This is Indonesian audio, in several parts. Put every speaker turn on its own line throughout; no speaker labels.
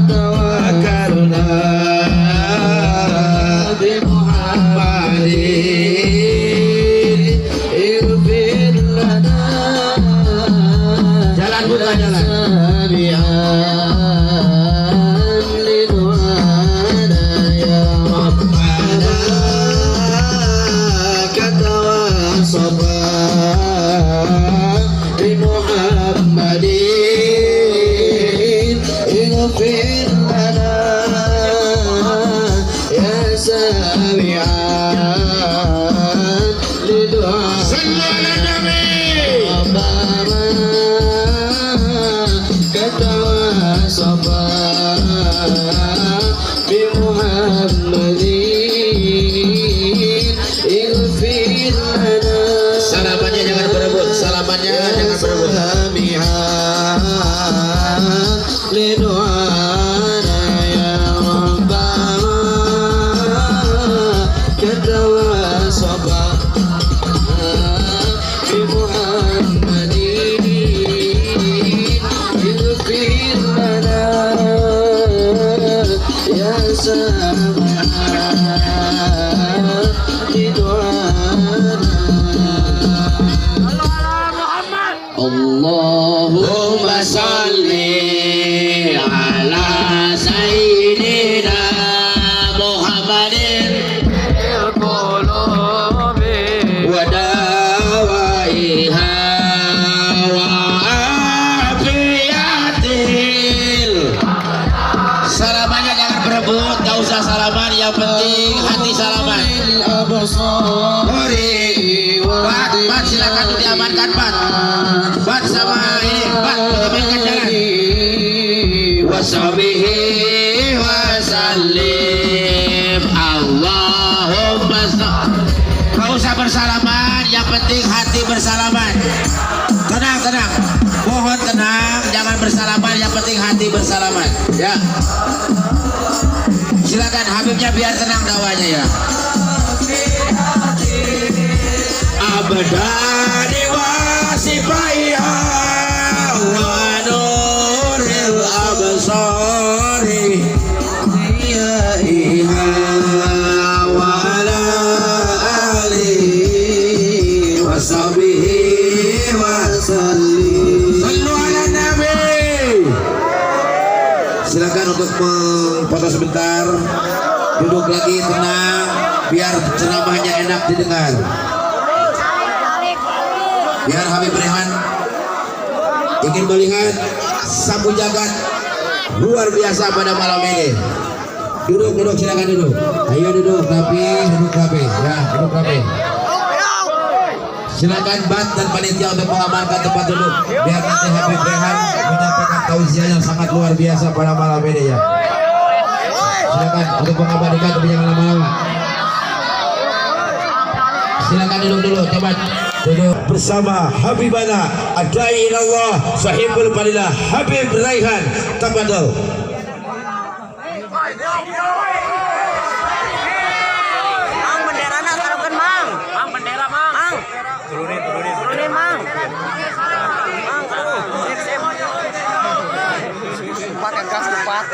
توكلنا بمحمد اغفر لنا jalan buka jalan salamannya jangan berebut, salamannya jangan berebut. Allahumma salli ala sayyidina Muhammadin wa dawaiha wa afiyatil. Salamannya jangan berebut, gak usah salaman, yang penting hati salaman. Bat, silakan diamankan Bat sama ini Bat, amankan jalan. Wassabihi wasallim Allahumma salli. Gak usah bersalaman, yang penting hati bersalaman. Tenang, tenang, mohon tenang, jangan bersalaman, yang penting hati bersalaman ya. Silakan Habibnya biar tenang dakwanya ya. Abadani wasifaiha wa nuril absari ziyaiha wa ala alihi wa sahbihi wa sallim. Sallu ala nabi. Silakan untuk foto sebentar, duduk lagi tenang biar ceramahnya enak didengar. Biar Habib Rehan ingin melihat sapu jagat luar biasa pada malam ini. Duduk, duduk, silakan duduk. Ayo duduk rapi, ya, duduk rapi. Silakan Bat dan panitia untuk mengamankan tempat duduk. Biar nanti Habib Rehan menyampaikan tausiah yang sangat luar biasa pada malam ini ya. Silakan untuk mengabadikan tapi jangan lama-lama. Silakan duduk dulu, coba. Duduk bersama Habibana Adai ilallah Sahibul Fadilah Habib Raihan. Tafadhol.
Mang bendera nak taruhkan mang. Mang bendera mang. Mang. Turunin mang. Mang tuh. Sip. Pakai gas cepat.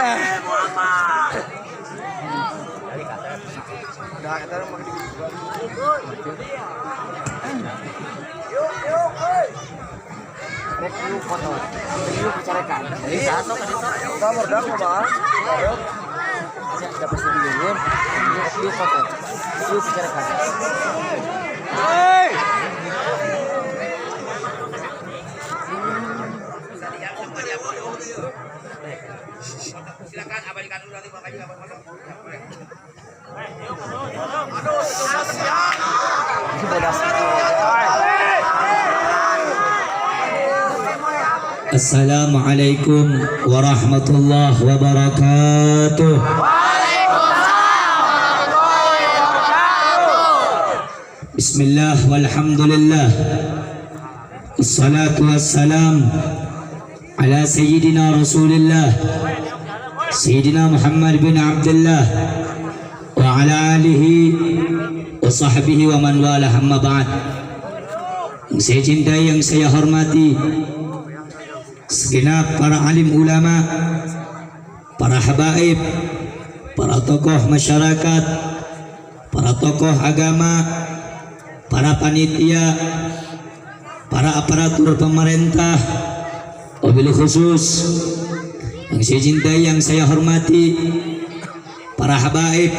Udah kita mau Yuk, rek yuk foto. Yuk bicarakan. Satu kan itu. Nomor dah Bang. Yuk. Siap bersedia. Yuk foto. Yuk bicarakan. Hei. Silakan abadikan dulu nanti makanya foto. Aduh,
Assalamualaikum warahmatullahi wabarakatuh. Bismillah walhamdulillah. Assalatu wassalam ala sayyidina Rasulillah Sayyidina Muhammad bin Abdullah wa ala alihi wa sahbihi wa man wala, amma ba'd. Yang saya cintai, yang saya hormati, segenap para alim ulama, para habaib, para tokoh masyarakat, para tokoh agama, para panitia, para aparatur pemerintah, wabil khusus yang saya cintai, yang saya hormati, para habaib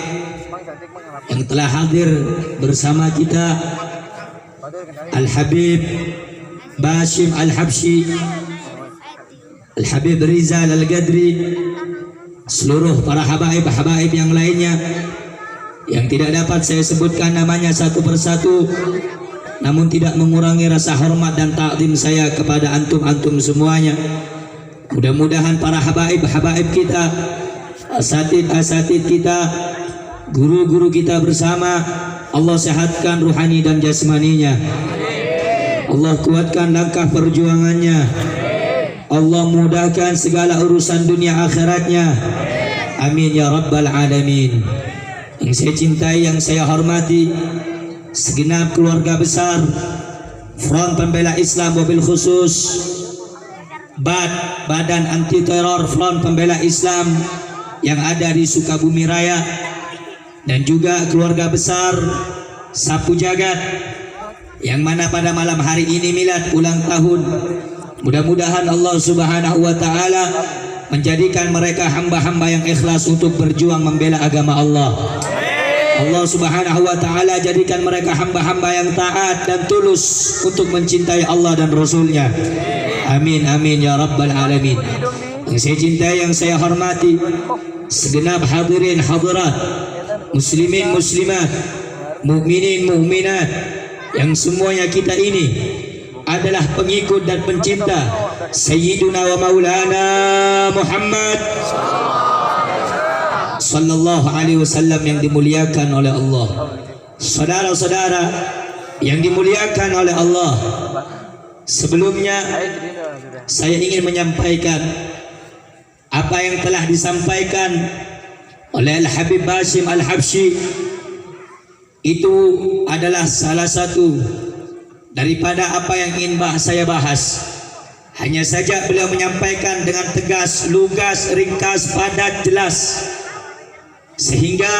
yang telah hadir bersama kita, Al-Habib Bashim Al-Habsyi, Al-Habib Rizal Al-Gadri, seluruh para habaib-habaib yang lainnya yang tidak dapat saya sebutkan namanya satu persatu, namun tidak mengurangi rasa hormat dan takdim saya kepada antum-antum semuanya. Mudah-mudahan para habaib-habaib kita, asatid-asatid kita, guru-guru kita bersama, Allah sehatkan ruhani dan jasmaninya, Allah kuatkan langkah perjuangannya, Allah mudahkan segala urusan dunia akhiratnya. Amin ya rabbal alamin. Yang saya cintai, yang saya hormati, segenap keluarga besar Front Pembela Islam, wabil khusus Badan Anti Teror Front Pembela Islam yang ada di Sukabumi Raya, dan juga keluarga besar Sapu Jagat yang mana pada malam hari ini milad ulang tahun. Mudah-mudahan Allah Subhanahu wa taala menjadikan mereka hamba-hamba yang ikhlas untuk berjuang membela agama Allah. Allah Subhanahu wa taala jadikan mereka hamba-hamba yang taat dan tulus untuk mencintai Allah dan Rasulnya. Amin amin ya rabbal alamin. Yang saya cintai, yang saya hormati, segenap hadirin hadirat, muslimin muslimat, mukminin mukminat, yang semuanya kita ini adalah pengikut dan pencinta Sayyiduna wa Maulana Muhammad sallallahu alaihi wasallam yang dimuliakan oleh Allah. Saudara-saudara yang dimuliakan oleh Allah, sebelumnya saya ingin menyampaikan apa yang telah disampaikan oleh Al-Habib Bashim Al-Habsyi. Itu adalah salah satu daripada apa yang ingin saya bahas. Hanya saja beliau menyampaikan dengan tegas, lugas, ringkas, padat, jelas, sehingga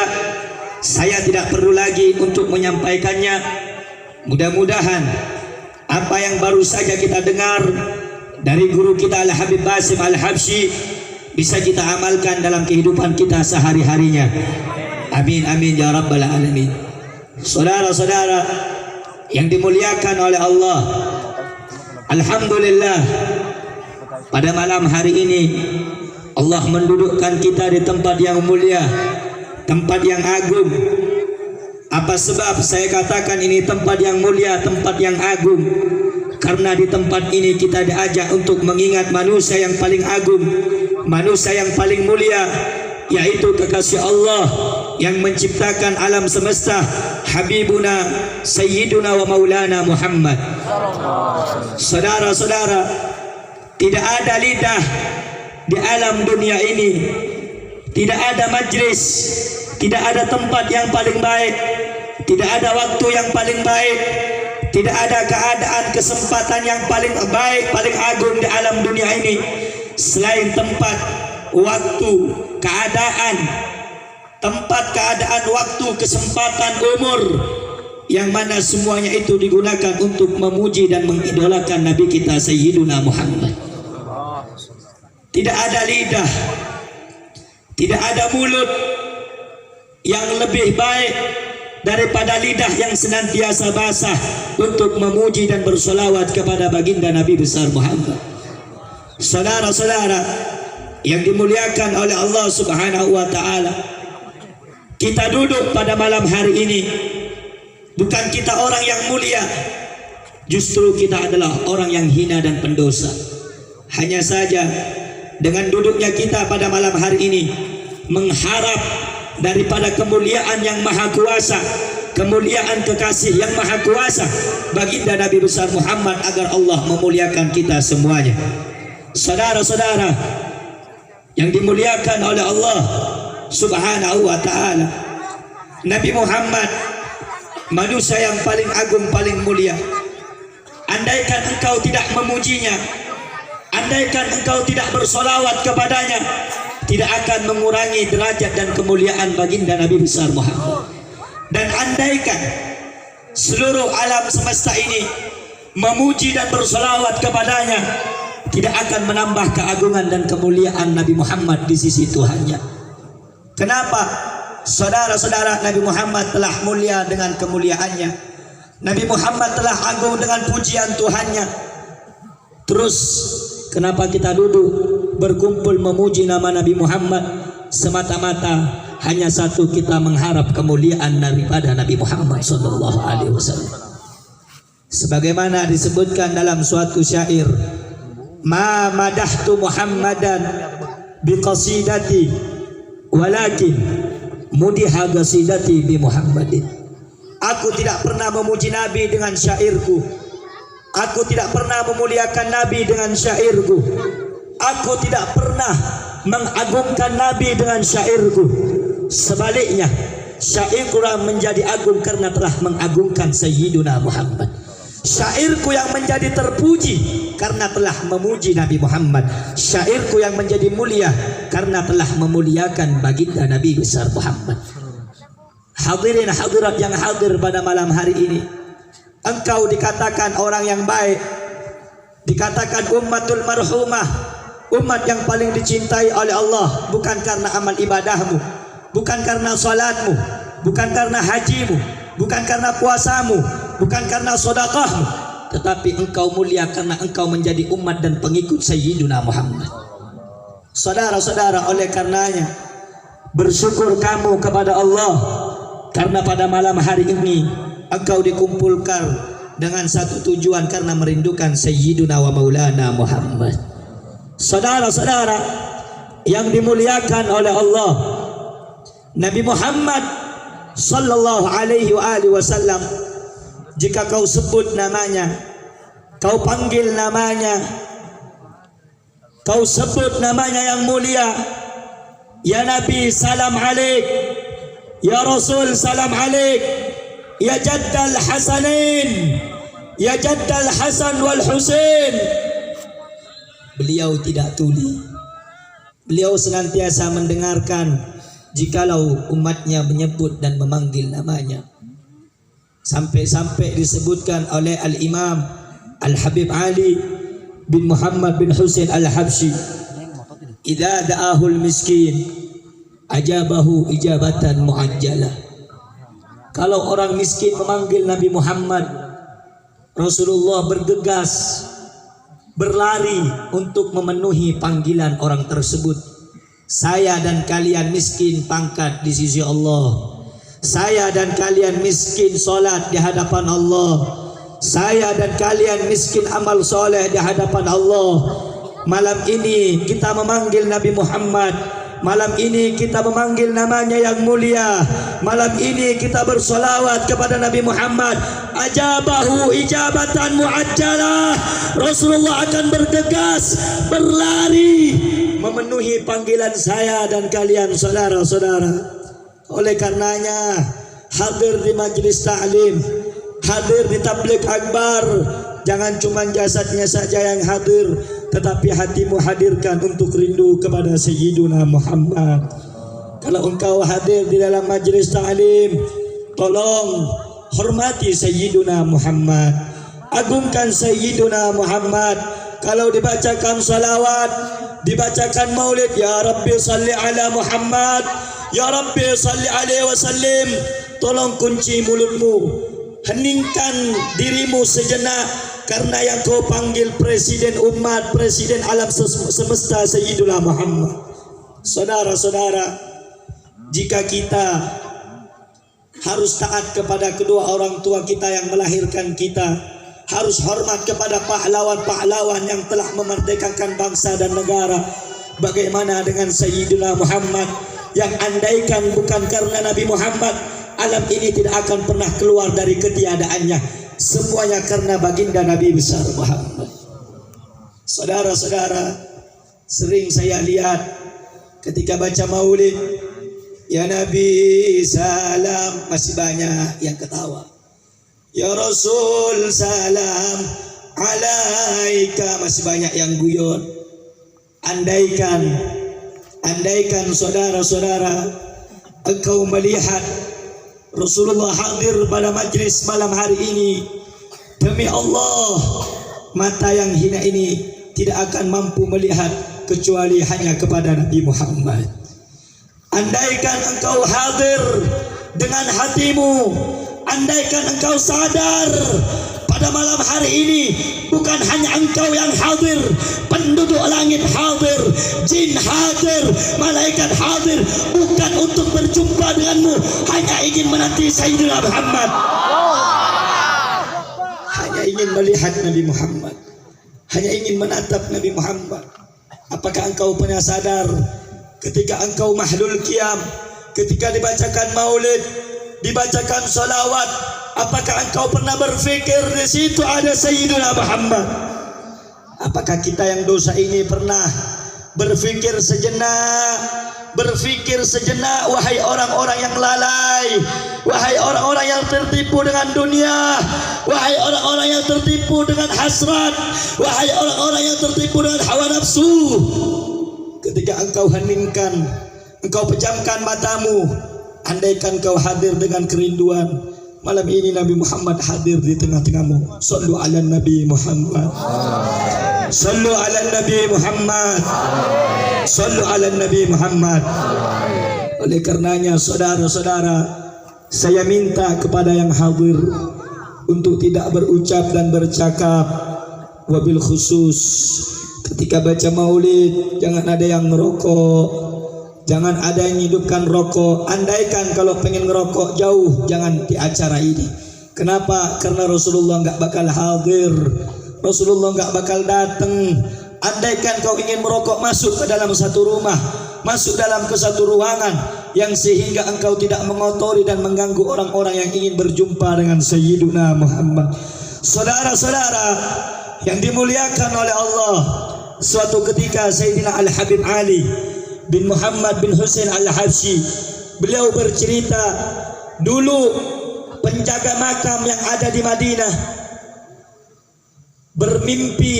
saya tidak perlu lagi untuk menyampaikannya. Mudah-mudahan apa yang baru saja kita dengar dari guru kita Al-Habib Bashim Al-Habsyi bisa kita amalkan dalam kehidupan kita sehari-harinya. Amin amin ya rabbal alamin. Saudara-saudara yang dimuliakan oleh Allah, alhamdulillah pada malam hari ini Allah mendudukkan kita di tempat yang mulia, tempat yang agung. Apa sebab saya katakan ini tempat yang mulia, tempat yang agung? Karena di tempat ini kita diajak untuk mengingat manusia yang paling agung, manusia yang paling mulia, yaitu kekasih Allah yang menciptakan alam semesta, Habibuna Sayyiduna wa Maulana Muhammad. Saudara-saudara, tidak ada lidah di alam dunia ini, tidak ada majlis, tidak ada tempat yang paling baik, tidak ada waktu yang paling baik, tidak ada keadaan kesempatan yang paling baik, paling agung di alam dunia ini selain tempat, waktu, keadaan, tempat, keadaan, waktu, kesempatan, umur, yang mana semuanya itu digunakan untuk memuji dan mengidolakan Nabi kita Sayyiduna Muhammad. Tidak ada lidah, tidak ada mulut yang lebih baik daripada lidah yang senantiasa basah untuk memuji dan bersolawat kepada baginda Nabi besar Muhammad. Saudara-saudara yang dimuliakan oleh Allah Subhanahu wa taala, kita duduk pada malam hari ini bukan kita orang yang mulia, justru kita adalah orang yang hina dan pendosa. Hanya saja dengan duduknya kita pada malam hari ini mengharap daripada kemuliaan yang maha kuasa, kemuliaan kekasih yang maha kuasa baginda Nabi besar Muhammad, agar Allah memuliakan kita semuanya. Saudara-saudara yang dimuliakan oleh Allah Subhanahu wa ta'ala, Nabi Muhammad manusia yang paling agung, paling mulia. Andaikan engkau tidak memujinya, andaikan engkau tidak bersolawat kepadanya, tidak akan mengurangi derajat dan kemuliaan baginda Nabi besar Muhammad. Dan andaikan seluruh alam semesta ini memuji dan bersolawat kepadanya, tidak akan menambah keagungan dan kemuliaan Nabi Muhammad di sisi Tuhannya. Kenapa? Saudara-saudara, Nabi Muhammad telah mulia dengan kemuliaannya. Nabi Muhammad telah agung dengan pujian Tuhannya. Terus kenapa kita duduk berkumpul memuji nama Nabi Muhammad? Semata-mata hanya satu, kita mengharap kemuliaan daripada Nabi Muhammad sallallahu alaihi wasallam. Sebagaimana disebutkan dalam suatu syair, ma madahtu Muhammadan biqasidati walakin mudiha qasidati bi Muhammadin. Aku tidak pernah memuji Nabi dengan syairku. Aku tidak pernah memuliakan Nabi dengan syairku. Aku tidak pernah mengagungkan Nabi dengan syairku. Sebaliknya, syairku menjadi agung karena telah mengagungkan Sayyiduna Muhammad. Syairku yang menjadi terpuji karena telah memuji Nabi Muhammad. Syairku yang menjadi mulia karena telah memuliakan baginda Nabi besar Muhammad. Hadirin hadirat yang hadir pada malam hari ini, engkau dikatakan orang yang baik, dikatakan ummatul marhumah, umat yang paling dicintai oleh Allah, bukan karena amal ibadahmu, bukan karena salatmu, bukan karena hajimu, bukan karena puasamu, bukan karena sedekahmu, tetapi engkau mulia karena engkau menjadi umat dan pengikut Sayyiduna Muhammad. Saudara-saudara, oleh karenanya bersyukur kamu kepada Allah karena pada malam hari ini engkau dikumpulkan dengan satu tujuan, karena merindukan Sayyiduna wa Maulana Muhammad. Saudara-saudara yang dimuliakan oleh Allah, Nabi Muhammad sallallahu alaihi wasallam, jika kau sebut namanya, kau panggil namanya, kau sebut namanya yang mulia, ya Nabi salam alaik, ya Rasul salam alaik, ya Jaddal Hasanain, ya Jaddal Hasan wal Husain. Beliau tidak tuli. Beliau senantiasa mendengarkan jikalau umatnya menyebut dan memanggil namanya. Sampai-sampai disebutkan oleh Al-Imam Al-Habib Ali bin Muhammad bin Husain Al-Habsyi, idza da'ahul miskin ajabahu ijabatan muajjalah. Kalau orang miskin memanggil Nabi Muhammad, Rasulullah bergegas, berlari untuk memenuhi panggilan orang tersebut. Saya dan kalian miskin pangkat di sisi Allah. Saya dan kalian miskin salat di hadapan Allah. Saya dan kalian miskin amal soleh di hadapan Allah. Malam ini kita memanggil Nabi Muhammad. Malam ini kita memanggil namanya yang mulia. Malam ini kita bersolawat kepada Nabi Muhammad. Ajabahu ijabatan muajjalah. Rasulullah akan bergegas, berlari memenuhi panggilan saya dan kalian, saudara-saudara. Oleh karenanya, hadir di majlis ta'lim, hadir di tabligh akbar, jangan cuma jasadnya saja yang hadir, tetapi hatimu hadirkan untuk rindu kepada Sayyiduna Muhammad. Kalau engkau hadir di dalam majlis ta'lim, tolong hormati Sayyiduna Muhammad, agungkan Sayyiduna Muhammad. Kalau dibacakan salawat, dibacakan maulid, ya Rabbi salli ala Muhammad, ya Rabbi salli alaihi wasallim, tolong kunci mulutmu, heningkan dirimu sejenak, karena yang kau panggil presiden umat, presiden alam semesta, Sayyiduna Muhammad. Saudara-saudara, jika kita harus taat kepada kedua orang tua kita yang melahirkan kita, harus hormat kepada pahlawan-pahlawan yang telah memerdekakan bangsa dan negara, bagaimana dengan Sayyiduna Muhammad yang andaikan bukan karena Nabi Muhammad, alam ini tidak akan pernah keluar dari ketiadaannya. Semuanya karena baginda Nabi besar Muhammad. Saudara-saudara, sering saya lihat ketika baca maulid, ya Nabi salam, masih banyak yang ketawa. Ya Rasul salam alaika, masih banyak yang guyon. Andaikan
andaikan saudara-saudara engkau melihat Rasulullah hadir pada majlis malam hari ini, demi Allah mata yang hina ini tidak akan mampu melihat kecuali hanya kepada Nabi Muhammad. Andaikan engkau hadir dengan hatimu, andaikan engkau sadar pada malam hari ini bukan hanya engkau yang hadir, penduduk langit hadir, jin hadir, malaikat hadir, bukan untuk berjumpa denganmu, hanya ingin menanti Sayyidina Muhammad, hanya ingin melihat Nabi Muhammad, hanya ingin menatap Nabi Muhammad. Apakah engkau pernah sadar ketika engkau mahlul qiyam, ketika dibacakan maulid, dibacakan salawat, apakah engkau pernah berfikir di situ ada Sayyidina Muhammad? Apakah kita yang dosa ini pernah berfikir sejenak, wahai orang-orang yang lalai, wahai orang-orang yang tertipu dengan dunia, wahai orang-orang yang tertipu dengan hasrat, wahai orang-orang yang tertipu dengan hawa nafsu. Ketika engkau heningkan, engkau pejamkan matamu, andaikan kau hadir dengan kerinduan, malam ini Nabi Muhammad hadir di tengah-tengahmu. Sallu ala Nabi Muhammad, sallu ala Nabi Muhammad, sallu ala Nabi Muhammad. Oleh karenanya saudara-saudara, saya minta kepada yang hadir untuk tidak berucap dan bercakap, wabil khusus ketika baca maulid jangan ada yang merokok, jangan ada yang hidupkan rokok. Andaikan kalau pengen ngerokok jauh, jangan di acara ini. Kenapa? Karena Rasulullah nggak bakal hadir, Rasulullah nggak bakal datang. Andaikan kau ingin merokok, masuk ke dalam satu rumah, masuk dalam ke satu ruangan yang sehingga engkau tidak mengotori dan mengganggu orang-orang yang ingin berjumpa dengan Sayyiduna Muhammad. Saudara-saudara yang dimuliakan oleh Allah, suatu ketika Sayyidina Al-Habib Ali bin Muhammad bin Husain Al-Habsyi, beliau bercerita, dulu penjaga makam yang ada di Madinah bermimpi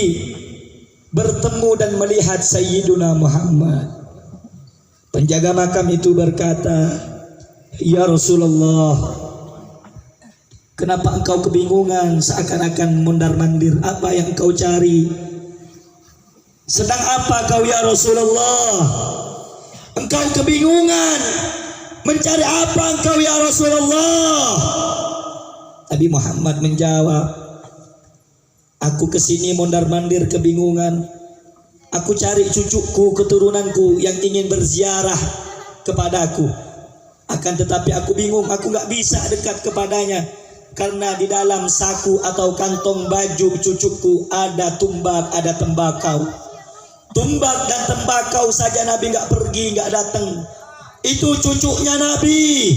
bertemu dan melihat Sayyiduna Muhammad. Penjaga makam itu berkata, "Ya Rasulullah, kenapa engkau kebingungan seakan-akan mondar-mandir? Apa yang engkau cari? Sedang apa kau ya Rasulullah? Engkau kebingungan mencari apa engkau ya Rasulullah?" Nabi Muhammad menjawab, "Aku kesini mondar-mandir kebingungan. Aku cari cucuku, keturunanku yang ingin berziarah kepadaku. Akan tetapi aku bingung, aku gak bisa dekat kepadanya. Karena di dalam saku atau kantong baju cucuku ada tumbak, ada tembakau. Tumbak dan tembakau saja Nabi gak pergi, gak datang. Itu cucunya Nabi.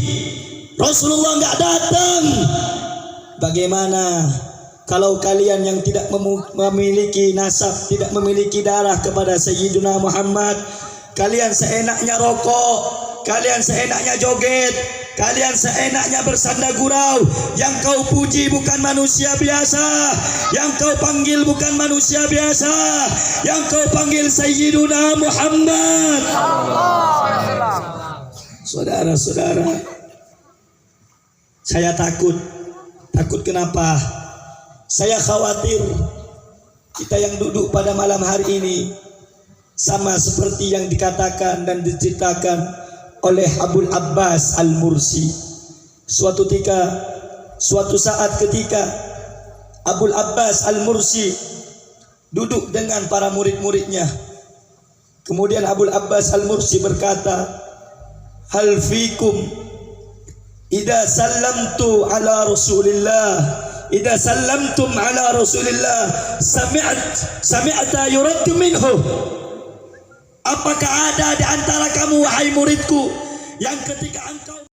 Rasulullah gak datang. Bagaimana kalau kalian yang tidak memiliki nasab, tidak memiliki darah kepada Sayyiduna Muhammad, kalian seenaknya rokok, kalian seenaknya joget, kalian seenaknya bersanda gurau. Yang kau puji bukan manusia biasa, yang kau panggil bukan manusia biasa, yang kau panggil Sayyiduna Muhammad." Saudara-saudara, saya takut kenapa? Saya khawatir kita yang duduk pada malam hari ini sama seperti yang dikatakan dan diceritakan oleh Abul Abbas Al-Mursi. Suatu saat ketika Abul Abbas Al-Mursi duduk dengan para murid-muridnya, kemudian Abul Abbas Al-Mursi berkata, "Hal fikum idza sallamtu ala Rasulillah, idza sallamtum ala Rasulillah sami'ata yuraddu minhu." Apakah ada di antara kamu wahai muridku yang ketika engkau